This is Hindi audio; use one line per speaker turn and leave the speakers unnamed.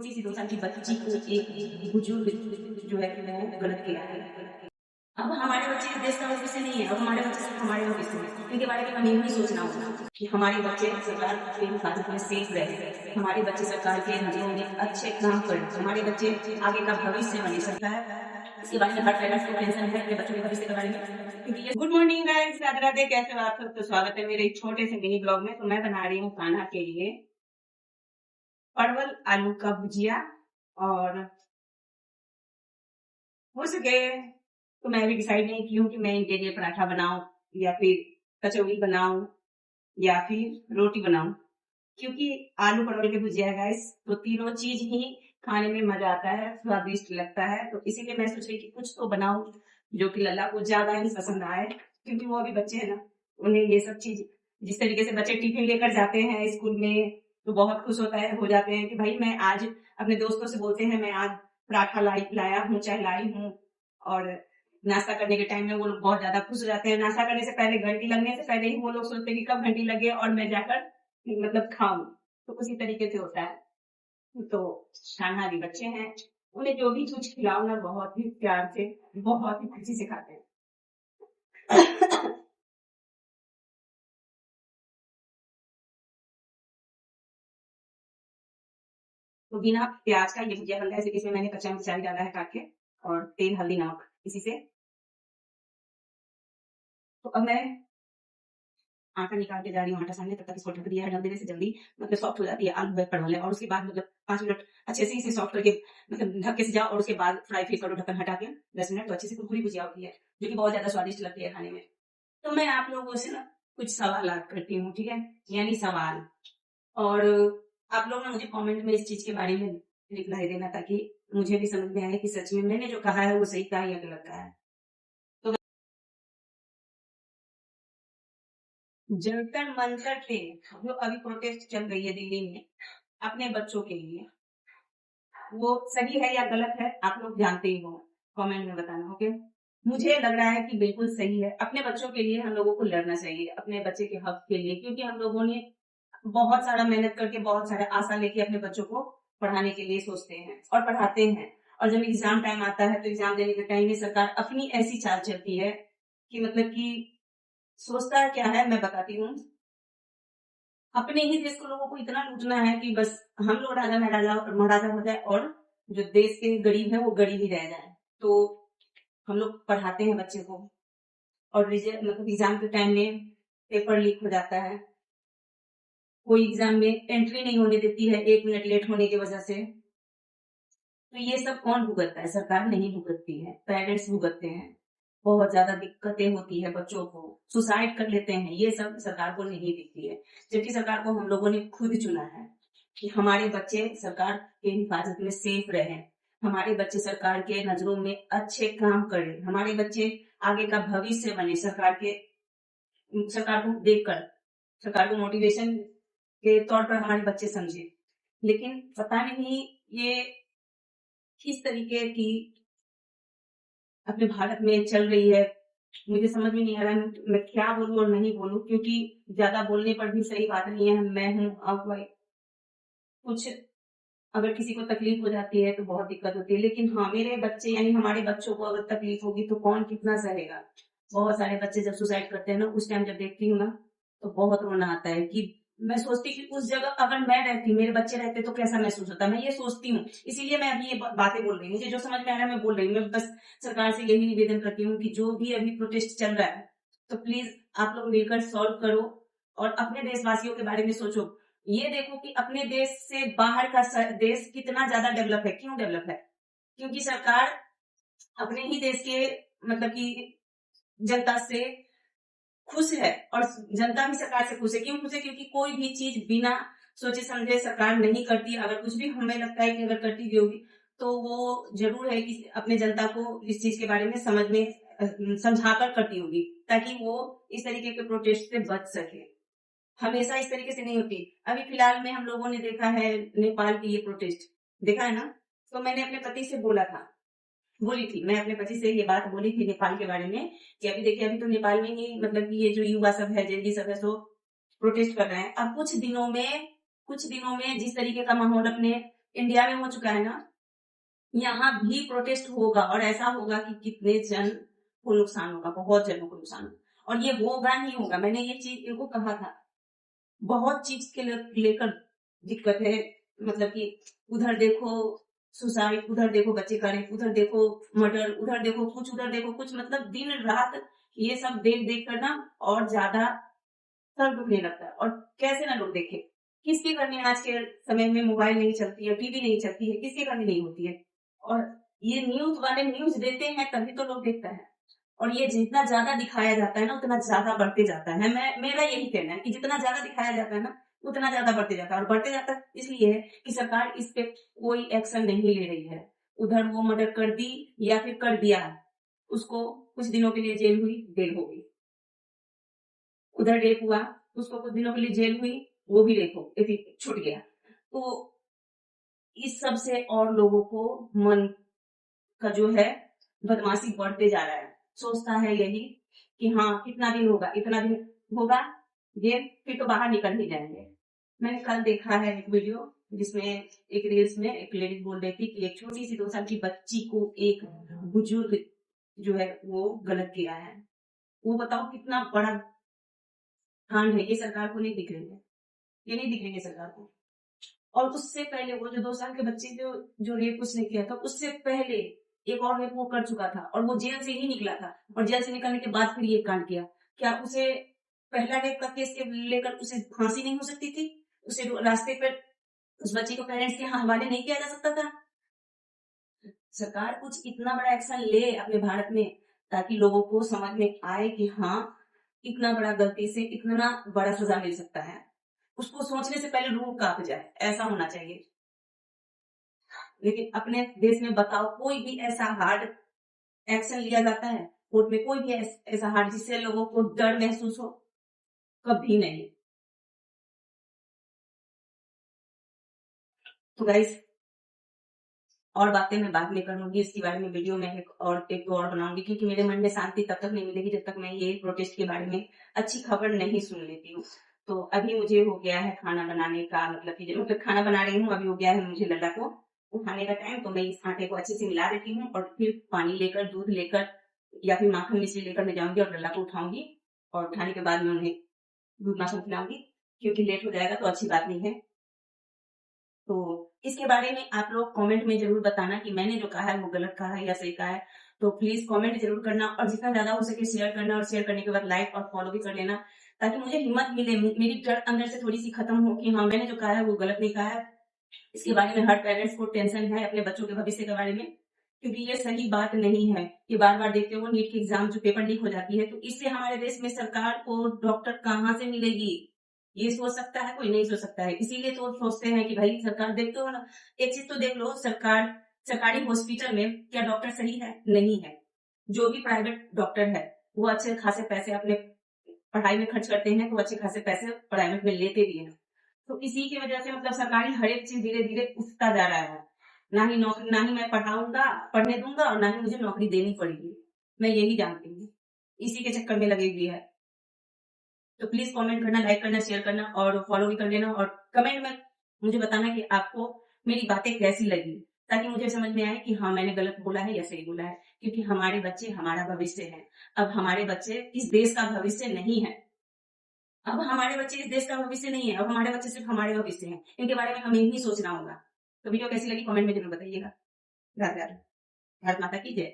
छोटी सी 2 साल की बच्ची को एक बुजुर्ग जो है कि वो गलत किया है। अब हमारे बच्चे देश का भविष्य नहीं है, अब हमारे बच्चे सिर्फ हमारे भविष्य हैं। इनके बारे में हमें यही सोचना होगा कि हमारे बच्चे सरकार की हिफाजत में सेफ रहें, हमारे बच्चे सरकार के नज़रों में अच्छे काम करें, हमारे बच्चे आगे का भविष्य बने। सरकार इसके बारे में हर पेरेंट्स को टेंशन है अपने बच्चों के भविष्य के बारे में, क्योंकि ये good morning guys, Radhe Radhe. कैसे हो आप सब? तो स्वागत है मेरे एक छोटे से मिनी ब्लॉग में। तो मैं बना रही हूँ खाना के लिए परवल आलू का भुजिया, और हो सके तो मैं अभी डिसाइड नहीं की हूँ कि मैं इनके लिए पराठा बनाऊं या फिर कचौड़ी बनाऊं या फिर रोटी बनाऊं, क्योंकि आलू परवल के भुजिया है गाइस, तो तीनों चीज ही खाने में मजा आता है, स्वादिष्ट लगता है। तो इसीलिए मैं सोच रही कि कुछ तो बनाऊं जो कि लल्ला को ज्यादा ही पसंद आए, क्योंकि वो अभी बच्चे हैं ना, उन्हें ये सब चीज जिस तरीके से बच्चे टिफिन लेकर जाते हैं स्कूल में तो बहुत खुश हो जाते हैं कि भाई मैं आज, अपने दोस्तों से बोलते हैं मैं आज पराठा लाया हूँ, चाहे लाई हूँ। और नाश्ता करने के टाइम में वो लोग बहुत ज्यादा खुश हो जाते हैं। नाश्ता करने से पहले, घंटी लगने से पहले ही वो लोग सोचते हैं कि कब घंटी लगे और मैं जाकर मतलब खाऊं। तो उसी तरीके से होता है। तो खाना भी बच्चे हैं, उन्हें जो भी चीज खिलाओ ना बहुत ही प्यार से, बहुत ही खुशी से खाते हैं। तो बिना प्याज का ये भुजिया बनता है, इसमें मैंने कच्चा मिर्चाई डाला है काट के, और तेल हल्दी नमक इसी से। तो अब मैं आटा निकाल के जा रही हूँ, आटा सामने, तब तक इसको ढक दिया है, ढक देने से जल्दी मतलब सॉफ्ट हो जाती है आलू परवल है। और उसके बाद मतलब 5 मिनट अच्छे से इसे सॉफ्ट करके मतलब ढक के सिजाओ, और उसके बाद फ्राई फिर करो ढक्कन हटा के 10 मिनट, तो अच्छे से कुरकुरी भुजिया होती है, जो कि बहुत ज्यादा स्वादिष्ट लगती है खाने में। तो मैं आप लोगों से ना कुछ सवाल करती हूँ, ठीक है, यानी सवाल। और आप लोग ना मुझे कमेंट में इस चीज के बारे में रिप्लाई देना, ताकि मुझे भी समझ में आए कि सच में मैंने जो कहा है वो सही कहा या गलत कहा है। तो जंतर मंतर पे जो अभी प्रोटेस्ट चल रही है दिल्ली में अपने बच्चों के लिए, वो सही है या गलत है आप लोग जानते ही हो, कमेंट में बताना, ओके। मुझे लग रहा है कि बिल्कुल सही है। अपने बच्चों के लिए हम लोगों को लड़ना चाहिए, अपने बच्चे के हक के लिए, क्योंकि हम लोगों ने बहुत सारा मेहनत करके, बहुत सारा आशा लेके अपने बच्चों को पढ़ाने के लिए सोचते हैं और पढ़ाते हैं। और जब एग्जाम टाइम आता है तो एग्जाम देने के टाइम में सरकार अपनी ऐसी चाल चलती है कि मतलब कि सोचता क्या है, मैं बताती हूँ। अपने ही देश को लोगों को इतना लूटना है कि बस हम लोग राजा महाराजा हो जाए, और जो देश के गरीब है वो गरीब ही रह जाए। तो हम लोग पढ़ाते हैं बच्चे को, और मतलब एग्जाम के टाइम में पेपर लीक हो जाता है, कोई एग्जाम में एंट्री नहीं होने देती है 1 मिनट लेट होने की वजह से। तो ये सब कौन भुगतता है? सरकार नहीं भुगतती है, पेरेंट्स भुगतते हैं। बहुत ज्यादा दिक्कतें होती है, बच्चों को सुसाइड कर लेते हैं, ये सब सरकार को नहीं दिखती है। जबकि सरकार को हम लोगों ने खुद चुना है कि हमारे बच्चे सरकार के हिफाजत में सेफ रहे, हमारे बच्चे सरकार के नजरों में अच्छे काम करें, हमारे बच्चे आगे का भविष्य बने, सरकार को देखकर, सरकार को मोटिवेशन के तौर पर हमारे बच्चे समझे। लेकिन पता नहीं ये किस तरीके की अपने भारत में चल रही है, मुझे समझ में नहीं आ रहा है मैं क्या बोलूं और नहीं बोलूं, क्योंकि ज्यादा बोलने पर भी सही बात नहीं है। मैं हूं अब कुछ, अगर किसी को तकलीफ हो जाती है तो बहुत दिक्कत होती है, लेकिन हाँ, मेरे बच्चे यानी हमारे बच्चों को अगर तकलीफ होगी तो कौन कितना सहेगा। बहुत सारे बच्चे जब सुसाइड करते हैं ना, उस टाइम जब देखती हूँ ना, तो बहुत रोना आता है कि मैं सोचती कि उस जगह अगर मैं रहती, मेरे बच्चे रहते तो कैसा महसूस होता, मैं ये सोचती हूँ। इसीलिए मैं अभी ये बातें बोल रही हूँ, मुझे जो समझ में आ रहा है मैं बोल रही हूँ। मैं बस सरकार से यही निवेदन करती हूँ कि जो भी अभी प्रोटेस्ट चल रहा है, तो प्लीज आप लोग मिलकर सॉल्व करो, और अपने देशवासियों के बारे में सोचो। ये देखो कि अपने देश से बाहर का देश कितना ज्यादा डेवलप है। क्यों डेवलप है? क्योंकि सरकार अपने ही देश के मतलब कि जनता से खुश है, और जनता भी सरकार से खुश है। क्यों खुश है? क्योंकि कोई भी चीज बिना सोचे समझे सरकार नहीं करती। अगर कुछ भी हमें लगता है कि अगर करती भी होगी तो वो जरूर है कि अपने जनता को इस चीज के बारे में समझ में समझाकर करती होगी, ताकि वो इस तरीके के प्रोटेस्ट से बच सके। हमेशा इस तरीके से नहीं होती। अभी फिलहाल में हम लोगों ने देखा है नेपाल की ये प्रोटेस्ट, देखा है ना। तो मैंने अपने पति से बोली थी, मैं अपने पति से ये बात बोली थी नेपाल के बारे में, कि अभी देखिए, अभी तो नेपाल में ही मतलब कि ये जो युवा सब है, जेनजी सब है, तो प्रोटेस्ट कर रहे हैं। अब कुछ दिनों में जिस तरीके का माहौल अपने इंडिया में हो चुका है ना, यहाँ भी प्रोटेस्ट होगा और ऐसा होगा कि कितने जन को नुकसान होगा, बहुत जनों को नुकसान होगा। और ये होगा ही होगा। मैंने ये चीज इनको कहा था, बहुत चीज के लेकर दिक्कत है। मतलब कि उधर देखो सुसाइड, उधर देखो बच्चे का रेप, उधर देखो मर्डर, उधर देखो कुछ, उधर देखो कुछ, मतलब दिन रात ये सब देख देख कर ना और ज्यादा सर दुखने लगता है। और कैसे ना लोग देखे, किसकी करनी आज के समय में मोबाइल नहीं चलती है, टीवी नहीं चलती है, किसकी करनी नहीं होती है। और ये न्यूज वाले न्यूज देते हैं तभी तो लोग देखता है। और ये जितना ज्यादा दिखाया जाता है ना उतना ज्यादा बढ़ते जाता है। मेरा यही कहना है कि जितना ज्यादा दिखाया जाता है ना उतना ज्यादा बढ़ते जाता है। और बढ़ते जाता है इसलिए है कि सरकार इस पे कोई एक्शन नहीं ले रही है। उधर वो मर्डर कर दी या फिर कर दिया, उसको कुछ दिनों के लिए जेल हुई, जेल हो गई। उधर रेप हुआ, उसको कुछ दिनों के लिए जेल हुई, वो भी रेप हो छूट गया। तो इस सब से और लोगों को मन का जो है बदमाशी बढ़ते जा रहा है। सोचता है यही कि हाँ कितना दिन होगा, इतना दिन होगा ये, फिर तो बाहर निकल ही जाएंगे। मैंने कल देखा है एक वीडियो जिसमें एक रील्स में एक लेडी बोल रही थी कि एक छोटी सी 2 साल की बच्ची को एक बुजुर्ग जो है वो गलत किया है। वो बताओ कितना बड़ा कांड है। ये सरकार को नहीं दिख रही है, ये नहीं दिख रही है सरकार को। और उससे पहले वो जो 2 साल के बच्चे जो रेप उसने किया था, उससे पहले एक और रेप वो कर चुका था और वो जेल से ही निकला था। और जेल से निकलने के बाद फिर ये कांड किया। क्या उसे पहला रेप का केस के लेकर उसे फांसी नहीं हो सकती थी? उसे रास्ते पर उस बच्चे को पेरेंट्स के हवाले नहीं किया जा सकता था? सरकार कुछ इतना बड़ा एक्शन ले अपने भारत में ताकि लोगों को समझ में आए कि हाँ इतना बड़ा गलती से इतना बड़ा सजा मिल सकता है। उसको सोचने से पहले रूह कांप जाए, ऐसा होना चाहिए। लेकिन अपने देश में बताओ कोई भी ऐसा हार्ड एक्शन लिया जाता है कोर्ट में? कोई भी ऐसा हार्ड जिससे लोगों को डर महसूस हो? कभी नहीं। तो गाइस और बातें मैं बाद में करूंगी इसके बारे में, वीडियो में एक दो और बनाऊंगी, क्योंकि मेरे मन में शांति तब तक नहीं मिलेगी जब तक मैं ये प्रोटेस्ट के बारे में अच्छी खबर नहीं सुन लेती हूँ। तो अभी मुझे हो गया है खाना बनाने का, मतलब खाना बना रही हूँ, अभी हो गया है मुझे लल्ला को उठाने का टाइम। तो मैं इस आटे को अच्छे से मिला देती हूँ और फिर पानी लेकर, दूध लेकर या फिर माखन मिश्री लेकर मैं जाऊंगी और लल्ला को उठाऊंगी। और उठाने के बाद मैं उन्हें दूध माखन खिलाऊंगी, क्योंकि लेट हो जाएगा तो अच्छी बात नहीं है। तो इसके बारे में आप लोग कमेंट में जरूर बताना कि मैंने जो कहा है वो गलत कहा है या सही कहा है। तो प्लीज कमेंट जरूर करना और जितना ज्यादा हो सके शेयर करना, और शेयर करने के बाद लाइक और फॉलो भी कर लेना, ताकि मुझे हिम्मत मिले, मेरी डर अंदर से थोड़ी सी खत्म हो कि हाँ मैंने जो कहा है वो गलत नहीं कहा है। इसके बारे में हर पेरेंट्स को टेंशन है अपने बच्चों के भविष्य के बारे में, क्योंकि ये सही बात नहीं है कि बार बार देखते हो नीट की एग्जाम जो पेपर लीक हो जाती है, तो इससे हमारे देश में सरकार को डॉक्टर कहाँ से मिलेगी? ये सोच सकता है कोई? नहीं सोच सकता है। इसीलिए तो सोचते हैं कि भाई सरकार, देखते हो ना, एक चीज तो देख लो, सरकारी हॉस्पिटल में क्या डॉक्टर सही है? नहीं है। जो भी प्राइवेट डॉक्टर है वो अच्छे खासे पैसे अपने पढ़ाई में खर्च करते हैं, तो अच्छे खासे पैसे प्राइवेट में लेते भी हैं। तो इसी की वजह से मतलब सरकारी हर एक चीज धीरे धीरे उठता जा रहा है। ना ही नौकरी, ना ही मैं पढ़ने दूंगा और ना ही मुझे नौकरी देनी पड़ेगी। मैं यही जानती हूँ, इसी के चक्कर में लगी हुई है। तो प्लीज कमेंट करना, लाइक करना, शेयर करना और फॉलो भी कर लेना। और कमेंट में मुझे बताना कि आपको मेरी बातें कैसी लगी, ताकि मुझे समझ में आए कि हाँ मैंने गलत बोला है या सही बोला है। क्योंकि हमारे बच्चे हमारा भविष्य है। अब हमारे बच्चे इस देश का भविष्य नहीं है। अब हमारे बच्चे इस देश का भविष्य नहीं है। अब हमारे बच्चे सिर्फ हमारे भविष्य हैं। इनके बारे में हमें ही सोचना होगा। तो वीडियो कैसी लगी कमेंट में जरूर बताइएगा। राधे राधे। भारत माता की जय।